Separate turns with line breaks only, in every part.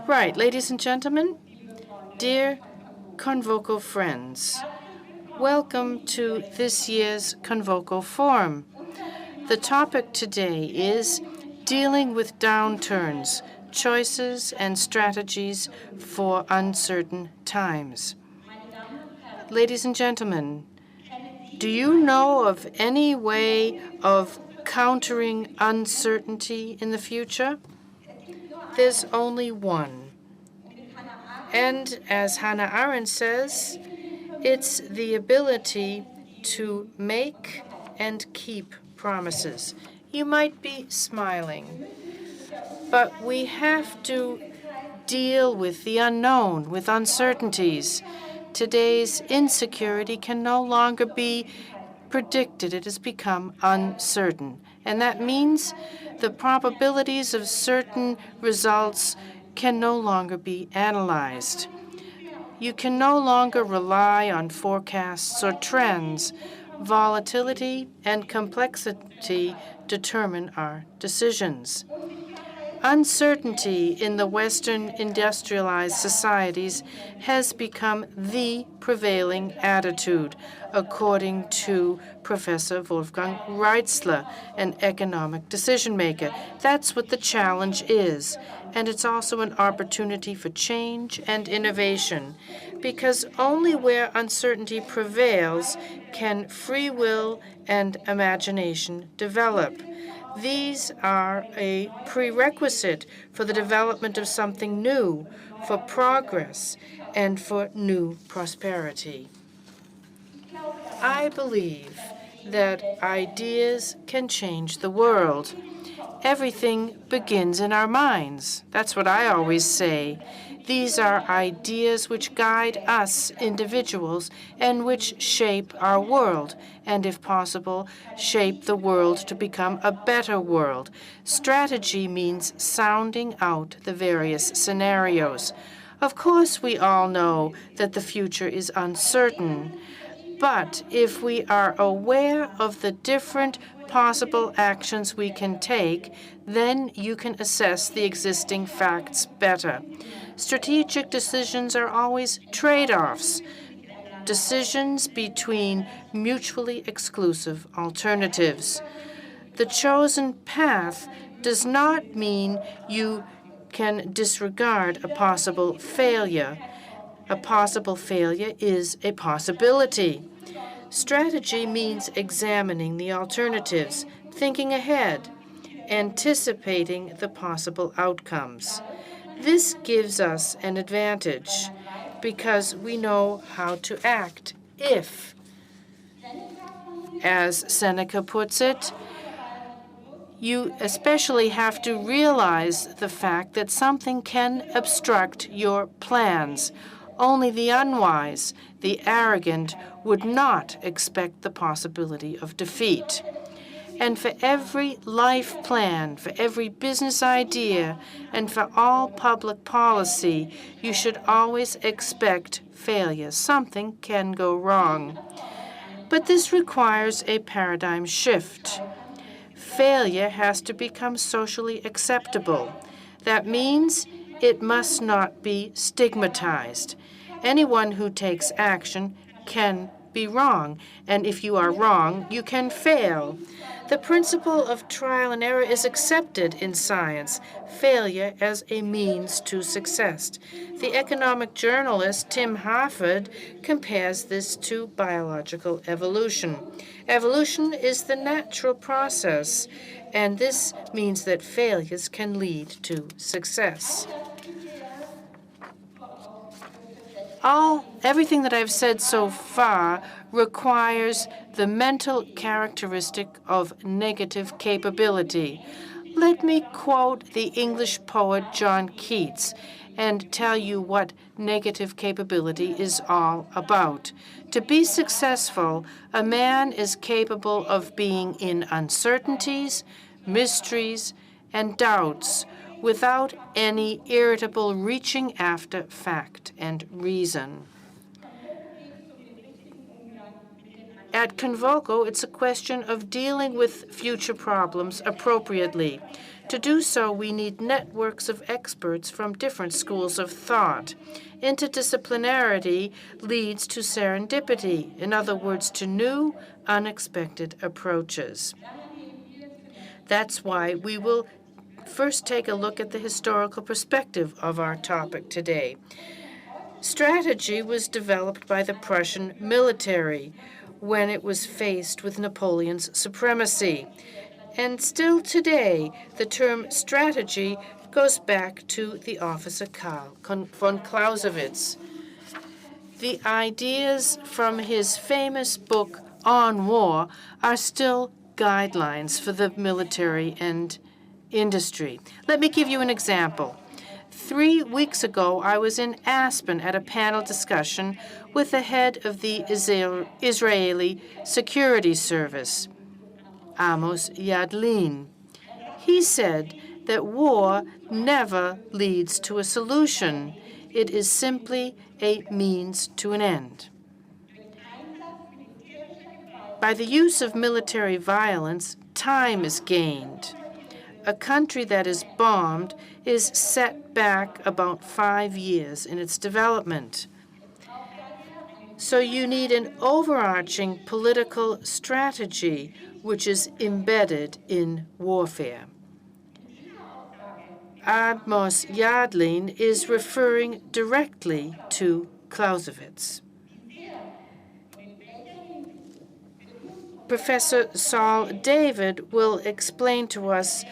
Right, ladies and gentlemen, dear CONVOCO friends, welcome to this year's CONVOCO Forum. The topic today is dealing with downturns, choices and strategies for uncertain times. Ladies and gentlemen, do you know of any way of countering uncertainty in the future? There's only one. And as Hannah Arendt says, it's the ability to make and keep promises. You might be smiling, but we have to deal with the unknown, with uncertainties. Today's insecurity can no longer be predicted. It has become uncertain. And that means the probabilities of certain results can no longer be analyzed. You can no longer rely on forecasts or trends. Volatility and complexity determine our decisions. Uncertainty in the Western industrialized societies has become the prevailing attitude, according to Professor Wolfgang Reitzler, an economic decision maker. That's what the challenge is. And it's also an opportunity for change and innovation, because only where uncertainty prevails can free will and imagination develop. These are a prerequisite for the development of something new, for progress, and for new prosperity. I believe that ideas can change the world. Everything begins in our minds. That's what I always say. These are ideas which guide us individuals and which shape our world, and if possible, shape the world to become a better world. Strategy means sounding out the various scenarios. Of course, we all know that the future is uncertain, but if we are aware of the different possible actions we can take, then you can assess the existing facts better. Strategic decisions are always trade-offs, decisions between mutually exclusive alternatives. The chosen path does not mean you can disregard a possible failure. A possible failure is a possibility. Strategy means examining the alternatives, thinking ahead, anticipating the possible outcomes. This gives us an advantage because we know how to act if, as Seneca puts it, you especially have to realize the fact that something can obstruct your plans. Only the unwise, the arrogant, would not expect the possibility of defeat. And for every life plan, for every business idea, and for all public policy, you should always expect failure. Something can go wrong. But this requires a paradigm shift. Failure has to become socially acceptable. That means it must not be stigmatized. Anyone who takes action can be wrong, and if you are wrong, you can fail. The principle of trial and error is accepted in science, failure as a means to success. The economic journalist Tim Harford compares this to biological evolution. Evolution is the natural process, and this means that failures can lead to success. Everything that I've said so far requires the mental characteristic of negative capability. Let me quote the English poet John Keats and tell you what negative capability is all about. To be successful, a man is capable of being in uncertainties, mysteries, and doubts, without any irritable reaching after fact and reason. At CONVOCO, it's a question of dealing with future problems appropriately. To do so, we need networks of experts from different schools of thought. Interdisciplinarity leads to serendipity, in other words, to new, unexpected approaches. That's why we will first take a look at the historical perspective of our topic today. Strategy was developed by the Prussian military when it was faced with Napoleon's supremacy. And still today, the term strategy goes back to the officer Karl von Clausewitz. The ideas from his famous book On War are still guidelines for the military and industry. Let me give you an example. 3 weeks ago, I was in Aspen at a panel discussion with the head of the Israeli Security Service, Amos Yadlin. He said that war never leads to a solution. It is simply a means to an end. By the use of military violence, time is gained. A country that is bombed is set back about 5 years in its development. So you need an overarching political strategy which is embedded in warfare. Amos Yadlin is referring directly to Clausewitz. Professor Saul David will explain to us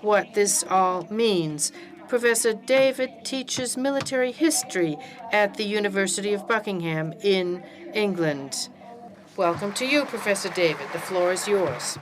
what this all means. Professor David teaches military history at the University of Buckingham in England. Welcome to you, Professor David. The floor is yours.